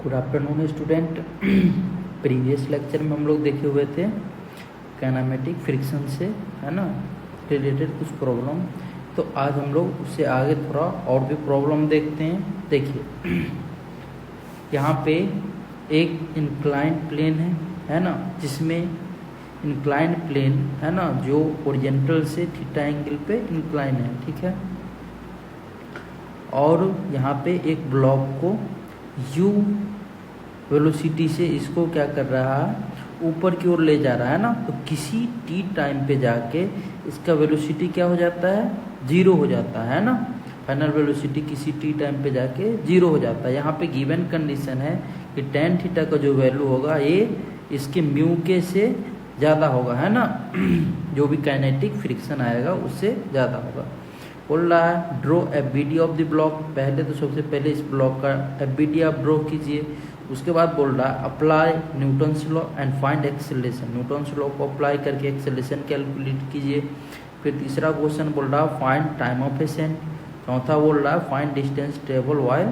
Good afternoon student. Previous lecture में हम लोग देखे हुए थे काइनेमेटिक फ्रिक्शन से, है ना, रिलेटेड कुछ प्रॉब्लम। तो आज हम लोग उससे आगे थोड़ा और भी प्रॉब्लम देखते हैं। देखिए यहाँ पे एक इंक्लाइंड प्लेन है ना, जिसमें इंक्लाइंड प्लेन है ना जो ओरिजेंटल से थीटा एंगल पे इंक्लाइन है, ठीक है। और यहाँ पे एक ब्लॉक को u वेलोसिटी से इसको क्या कर रहा है, ऊपर की ओर ले जा रहा है ना। तो किसी t टाइम पे जाके इसका वेलोसिटी क्या हो जाता है, जीरो हो जाता है ना। फाइनल वेलोसिटी किसी t टाइम पे जाके जीरो हो जाता है। यहाँ पे गिवन कंडीशन है कि tan थीटा का जो वैल्यू होगा ये इसके म्यू के से ज़्यादा होगा, है ना। जो भी काइनेटिक फ्रिक्शन आएगा उससे ज़्यादा होगा। बोल रहा है draw FBD of the block. पहले तो सबसे पहले इस ब्लॉक का एफबीडी आप ड्रॉ कीजिए। उसके बाद बोल रहा है apply Newton's law and find acceleration. Newton's law को अप्लाई करके एक्सेलरेशन कैलकुलेट कीजिए। फिर तीसरा क्वेश्चन बोल रहा है फाइंड टाइम ऑफ असेंट। चौथा बोल रहा है find distance travel while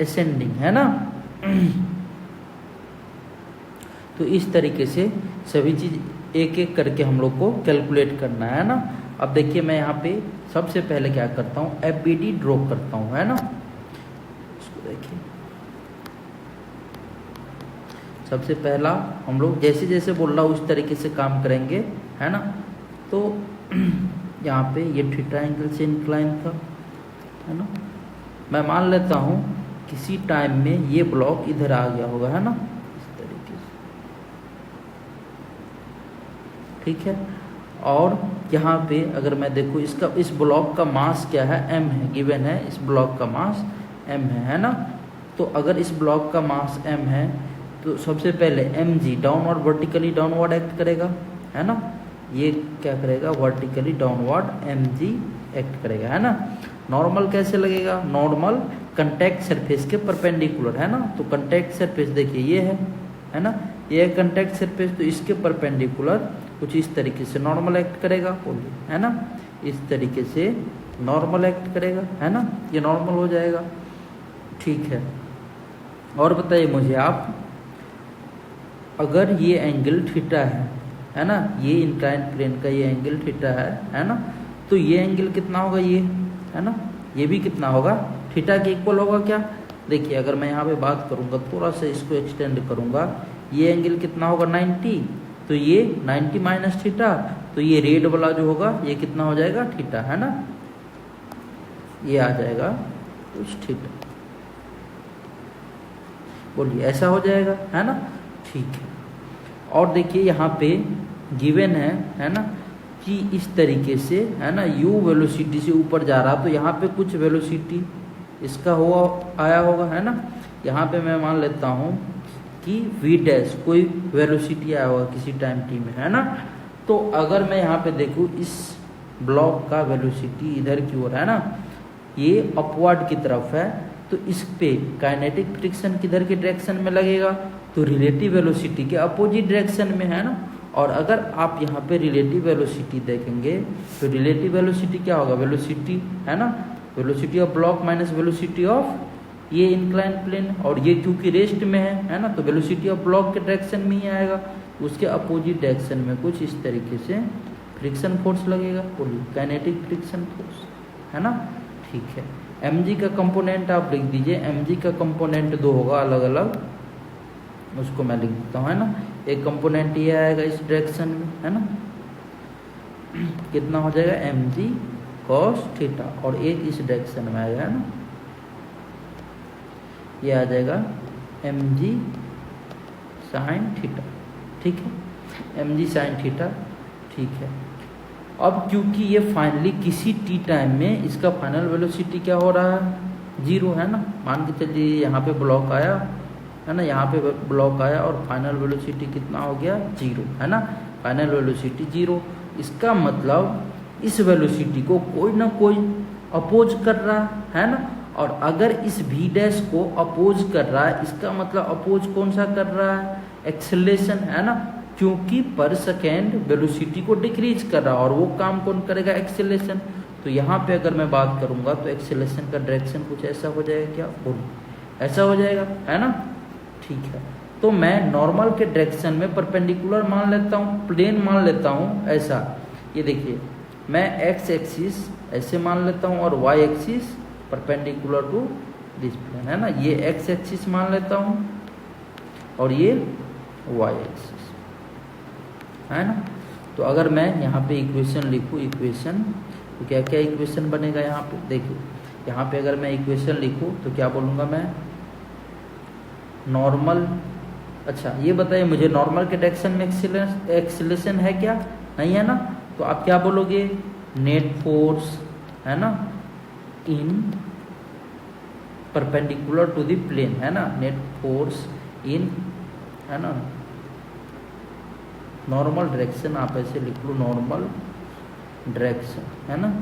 ascending, है ना। तो इस तरीके से सभी चीज एक एक करके हम लोग को कैलकुलेट करना है ना। अब देखिए मैं यहाँ पे सबसे पहले क्या करता हूँ, एफबीडी ड्रॉ करता हूँ, है ना। इसको देखिए सबसे पहला हम लोग जैसे जैसे बोल रहा हूँ उस तरीके से काम करेंगे, है ना। तो यहाँ पे ये थीटा एंगल से इंक्लाइन था, है ना। मैं मान लेता हूँ किसी टाइम में ये ब्लॉक इधर आ गया होगा, है ना, इस तरीके से, ठीक है। और यहाँ पे अगर मैं देखूँ इसका इस ब्लॉक का मास क्या है, m है, गिवन है इस ब्लॉक का मास m है ना। तो अगर इस ब्लॉक का मास m है तो सबसे पहले mg downward vertically downward act करेगा, है ना। ये क्या करेगा, वर्टिकली डाउनवर्ड mg एक्ट करेगा, है ना। नॉर्मल कैसे लगेगा, नॉर्मल कंटैक्ट सरफेस के परपेंडिकुलर, है ना। तो कंटैक्ट सरफेस देखिए ये है ना, ये है कंटैक्ट सरफेस। तो इसके परपेंडिकुलर कुछ इस तरीके से नॉर्मल एक्ट करेगा, बोलिए, है ना। इस तरीके से नॉर्मल एक्ट करेगा, है ना, ये नॉर्मल हो जाएगा, ठीक है। और बताइए मुझे आप, अगर ये एंगल थीटा है ना, ये इंक्लाइंड प्लेन का ये एंगल थीटा है ना। तो ये एंगल कितना होगा, ये, है ना, ये भी कितना होगा, थीटा के इक्वल होगा क्या। देखिए अगर मैं यहाँ पे बात करूँगा, थोड़ा सा इसको एक्सटेंड करूँगा, ये एंगल कितना होगा 90। तो ये 90 माइनस थीटा, तो ये रेड वाला जो होगा ये कितना हो जाएगा, थीटा, है ना। ये आ जाएगा कुछ थीटा, बोलिए ऐसा हो जाएगा, है ना, ठीक है। और देखिए यहाँ पे गिवन है ना, कि इस तरीके से, है ना, u वेलोसिटी से ऊपर जा रहा, तो यहाँ पे कुछ वेलोसिटी इसका हुआ आया होगा, है ना। यहाँ पे मैं मान लेता हूँ कि v डैश कोई वेलोसिटी आया होगा किसी टाइम t में, है ना। तो अगर मैं यहाँ पे देखूँ इस ब्लॉक का वेलोसिटी इधर की ओर है ना, ये अपवर्ड की तरफ है, तो इस पे काइनेटिक फ्रिक्शन किधर के डायरेक्शन में लगेगा, तो रिलेटिव वेलोसिटी के अपोजिट डायरेक्शन में, है ना। और अगर आप यहाँ पे रिलेटिव वेलोसिटी देखेंगे तो रिलेटिव वेलोसिटी क्या होगा, वेलोसिटी, है ना, velocity of block minus velocity of ये इंक्लाइन प्लेन। और ये क्योंकि रेस्ट में है ना, तो वेलोसिटी ऑफ ब्लॉक के डायरेक्शन में ही आएगा, उसके अपोजिट डायरेक्शन में कुछ इस तरीके से फ्रिक्शन फोर्स लगेगा, बोलिए काइनेटिक फ्रिक्शन फोर्स, है ना, ठीक है। mg का कंपोनेंट आप लिख दीजिए, mg का कंपोनेंट दो होगा अलग अलग, उसको मैं लिख देता हूँ, है ना। एक कंपोनेंट ये आएगा इस डायरेक्शन में, है ना, कितना हो जाएगा mg cos थीटा, और एक इस डायरेक्शन में आएगा, है ना, ये आ जाएगा mg sin थीटा, ठीक है, mg sin थीटा, ठीक है। अब क्योंकि ये फाइनली किसी t टाइम में इसका फाइनल वेलोसिटी क्या हो रहा है, जीरो, है ना। मान के चलिए यहाँ पे ब्लॉक आया, है ना, यहाँ पे ब्लॉक आया और फाइनल वेलोसिटी कितना हो गया, जीरो, है ना, फाइनल वेलोसिटी जीरो। इसका मतलब इस वेलोसिटी को कोई ना कोई अपोज कर रहा है ना। और अगर इस v डैश को अपोज कर रहा है, इसका मतलब अपोज कौन सा कर रहा है, एक्सेलरेशन, है ना, क्योंकि पर सेकेंड वेलोसिटी को डिक्रीज कर रहा है, और वो काम कौन करेगा, एक्सेलरेशन। तो यहाँ पे अगर मैं बात करूँगा तो एक्सेलरेशन का डायरेक्शन कुछ ऐसा हो जाएगा क्या, बोलो, ऐसा हो जाएगा, है ना। ठीक है, तो मैं नॉर्मल के डायरेक्शन में परपेंडिकुलर मान लेता हूँ, प्लेन मान लेता हूँ ऐसा। ये देखिए मैं एक्स एक्सिस ऐसे मान लेता हूँ और Y axis perpendicular to this plane, है ना। ये एक्स एक्सिस मान लेता हूँ और ये वाई एक्सिस, है ना। तो अगर मैं यहाँ पे इक्वेशन लिखूँ, इक्वेशन तो क्या क्या इक्वेशन बनेगा यहाँ पे, देखिए यहाँ पे अगर मैं इक्वेशन लिखूँ तो क्या बोलूँगा मैं, नॉर्मल। अच्छा ये बताइए मुझे नॉर्मल के डायरेक्शन में एक्सीलरेशन है क्या, नहीं है ना। तो आप क्या बोलोगे, नेट फोर्स, है ना, इन परपेंडिकुलर टू द प्लेन, है ना, नेट फोर्स इन, है ना, नॉर्मल डायरेक्शन, आप ऐसे लिख लो नॉर्मल डायरेक्शन, है ना।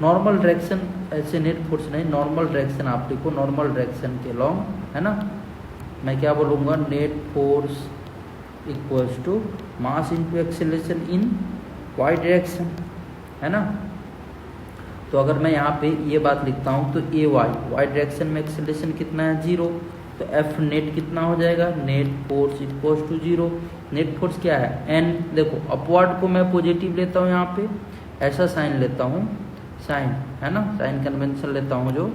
नॉर्मल डायरेक्शन ऐसे नेट फोर्स नहीं, नॉर्मल डायरेक्शन आप लिखो, नॉर्मल डायरेक्शन के लॉन्ग, है ना। मैं क्या बोलूँगा, net force equals to mass into acceleration in Y direction, है ना। तो अगर मैं यहाँ पे ये बात लिखता हूँ तो ए वाई डायरेक्शन में एक्सेलरेशन कितना है, 0, तो एफ नेट कितना हो जाएगा, net force equals to 0। Net force क्या है, एन। देखो अपवर्ड को मैं पॉजिटिव लेता हूँ, यहाँ पे ऐसा साइन लेता हूँ, साइन, है ना, साइन कन्वेंशन लेता हूँ जो,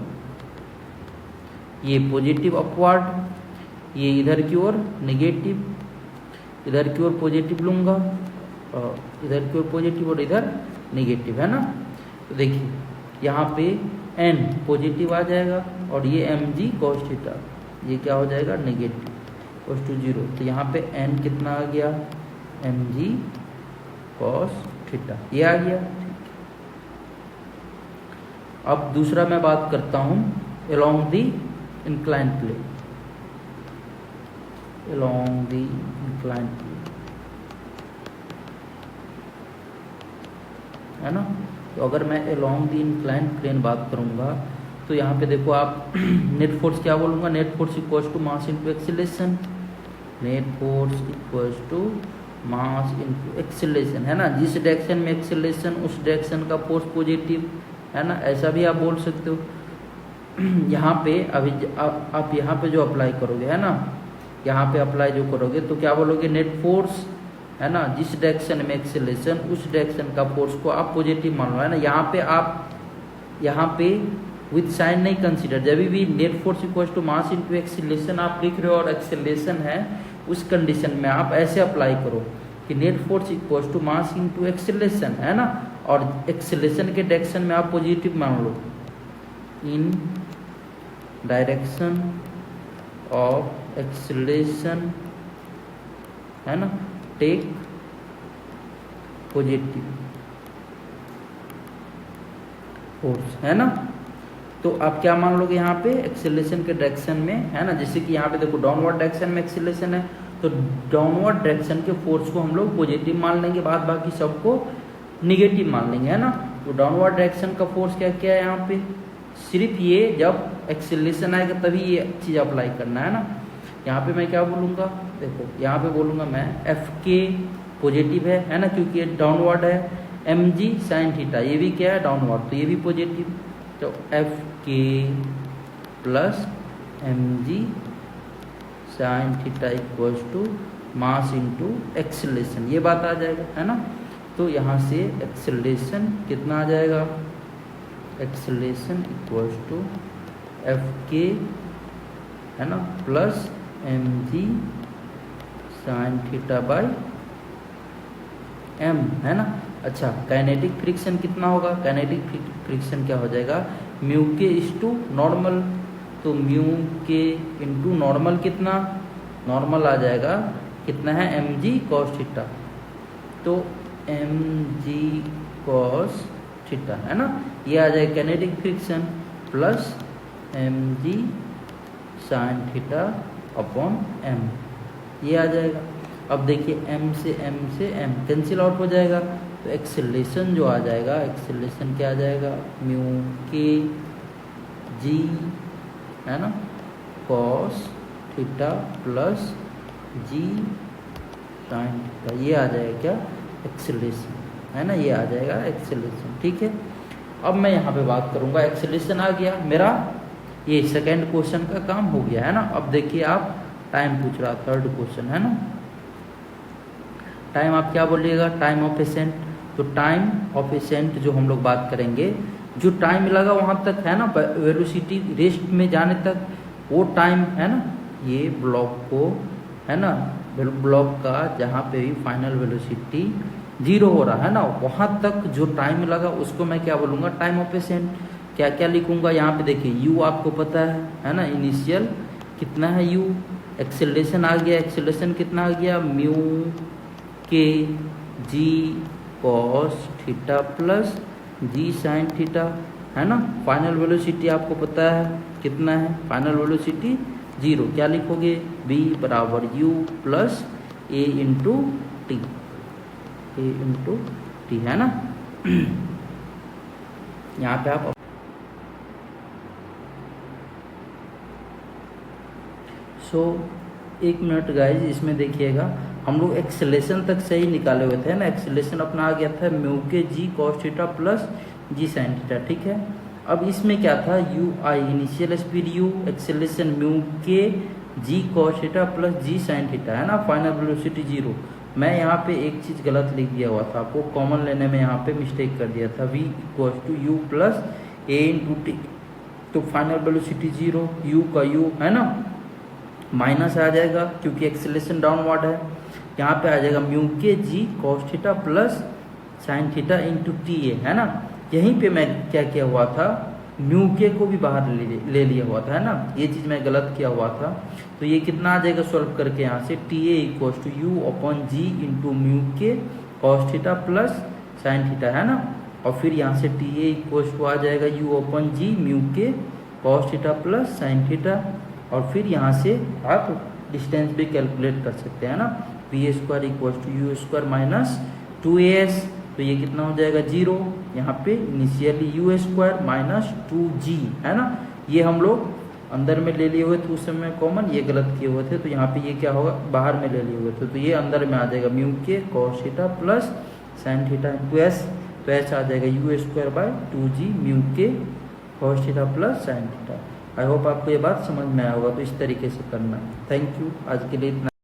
ये पॉजिटिव अपवर्ड, ये इधर की ओर नेगेटिव, इधर की ओर पॉजिटिव लूँगा और इधर की ओर पॉजिटिव और इधर नेगेटिव, है ना। तो देखिए यहाँ पे n पॉजिटिव आ जाएगा और ये mg cos थीटा, ये क्या हो जाएगा, नेगेटिव cos टू 0। तो यहाँ पे n कितना आ गया, mg cos थीटा, ये आ गया। अब दूसरा मैं बात करता हूँ along the inclined plane, along the inclined plane, है ना। तो अगर मैं along the inclined plane बात करूँगा तो यहाँ पे देखो आप नेट फोर्स क्या बोलूँगा, net force equals to mass into acceleration, net force equals to mass into acceleration, है ना। जिस डायरेक्शन में एक्सीलरेशन उस डायरेक्शन का फोर्स पॉजिटिव, है ना, ऐसा भी आप बोल सकते हो। यहाँ पे अभी आप यहाँ पे जो अप्लाई करोगे, है ना, यहाँ पे अप्लाई जो करोगे तो क्या बोलोगे, नेट फोर्स, है ना, जिस डायरेक्शन में एक्सेलरेशन उस डायरेक्शन का फोर्स को आप पॉजिटिव मान लो, है ना। यहाँ पे आप यहाँ पे विथ साइन नहीं कंसीडर, जब भी net force equals to mass into acceleration आप लिख रहे हो और एक्सेलरेशन है, उस कंडीशन में आप ऐसे अप्लाई करो कि net force equals to mass into acceleration, है ना, और एक्सेलरेशन के डायरेक्शन में आप पॉजिटिव मान लो, इन डायरेक्शन ऑफ एक्सेलरेशन, है ना, टेक पॉजिटिव फोर्स, है ना। तो आप क्या मान लोगे यहाँ पे, एक्सेलरेशन के डायरेक्शन में, है ना, जैसे कि यहाँ पे देखो डाउनवर्ड डायरेक्शन में एक्सेलरेशन है तो डाउनवर्ड डायरेक्शन के फोर्स को हम लोग पॉजिटिव मान लेंगे, बाद बाकी सबको निगेटिव मान लेंगे, है ना। तो डाउनवर्ड डायरेक्शन का फोर्स क्या क्या है यहाँ पे, सिर्फ ये जब एक्सेलरेशन आएगा तभी ये चीज़ अप्लाई करना है ना। यहाँ पे मैं क्या बोलूँगा, देखो यहाँ पे बोलूँगा मैं एफ के पॉजिटिव है ना, क्योंकि ये डाउनवर्ड है, एम जी साइन थीटा ये भी क्या है, डाउनवर्ड, तो ये भी पॉजिटिव, तो F K plus M G sine theta equals to mass into acceleration, ये बात आ जाएगा, है ना। तो यहाँ से एक्सेलरेशन कितना आ जाएगा, acceleration equals to F K, है ना, plus M G sine theta by M, है ना। अच्छा काइनेटिक फ्रिक्शन कितना होगा, काइनेटिक फ्रिक्शन क्या हो जाएगा, mu k is to normal, तो म्यू के इंटू नॉर्मल कितना, नॉर्मल आ जाएगा कितना है, एम जी कॉस थीटा, तो एम जी कॉस थीटा, है ना, ये आ जाएगा kinetic friction plus M G sine theta upon M, ये आ जाएगा। अब देखिए m से m कैंसिल आउट हो जाएगा, तो एक्सेलरेशन जो आ जाएगा, एक्सेलरेशन क्या आ जाएगा, म्यू के जी, है ना, कॉस थीटा प्लस जी साइन थीटा, ये आ जाएगा क्या, एक्सेलरेशन, है ना, ये आ जाएगा एक्सेलरेशन, ठीक है। अब मैं यहाँ पे बात करूँगा, एक्सेलरेशन आ गया मेरा ये सेकंड क्वेश्चन का काम हो गया है ना। अब देखिए आप टाइम पूछ रहा, थर्ड क्वेश्चन है ना। टाइम आप क्या बोलिएगा, टाइम ऑफ एसेंट। तो टाइम ऑफ एसेंट जो हम लोग बात करेंगे, जो टाइम लगा वहाँ तक है ना, वेलोसिटी रेस्ट में जाने तक, वो टाइम है ना, ये ब्लॉक को है ना, ब्लॉक का जहाँ पे भी फाइनल वेलोसिटी 0 हो रहा है ना, वहाँ तक जो टाइम लगा उसको मैं क्या बोलूँगा, टाइम ऑफ एसेंट। क्या क्या लिखूँगा यहाँ पे देखिए, यू आपको पता है ना, इनिशियल कितना है यू, एक्सेलरेशन आ गया, एक्सेलरेशन कितना आ गया, mu k g cos theta plus जी साइन थीटा है ना। फाइनल वेलोसिटी आपको पता है कितना है, फाइनल वेलोसिटी 0। क्या लिखोगे, v बराबर u plus a into T, A into T है ना। यहाँ पे आप एक मिनट गाइज, इसमें देखिएगा हम लोग एक्सेलेरेशन तक सही निकाले हुए थे ना, एक्सेलेरेशन अपना आ गया था mu k g cos theta plus जी साइन थीटा, ठीक है। अब इसमें क्या था, you I initial speed you, acceleration mu k g cos theta plus ji sine theta है ना, फाइनल वेलोसिटी 0। मैं यहाँ पे एक चीज़ गलत लिख दिया हुआ था, आपको कॉमन लेने में यहाँ पे मिस्टेक कर दिया था, v equals to u plus a into t. तो फाइनल वेलोसिटी 0, यू का यू है ना माइनस आ जाएगा क्योंकि एक्सेलेरेशन डाउनवर्ड है। यहाँ पे आ जाएगा mu k g cos theta plus sin theta into T A है ना। यहीं पे मैं क्या किया हुआ था, म्यू के को भी बाहर ले लिया हुआ था है ना, ये चीज़ मैं गलत किया हुआ था। तो ये कितना आ जाएगा सॉल्व करके, यहाँ से T A equals to u upon g into mu k cos theta plus sin theta है ना। और फिर यहाँ से टी ए इक्वल्स टू आ जाएगा u upon g mu k cos theta plus sin theta. और फिर यहाँ से आप डिस्टेंस भी कैलकुलेट कर सकते हैं ना, v square equals to u square minus 2as। तो ये कितना हो जाएगा 0, यहाँ पे initially you square minus 2g है ना। ये हम लोग अंदर में ले लिए हुए थे उस समय कॉमन, ये गलत किए हुए थे, तो यहाँ पे ये क्या होगा, बाहर में ले लिए हुए थे, तो ये अंदर में आ जाएगा mu k cos theta plus sin theta into S. तो एस आ जाएगा u square by 2g mu k cos theta plus sin theta. I hope आपको ये बात समझ में आया होगा, तो इस तरीके से करना है। थैंक यू, आज के लिए इतना।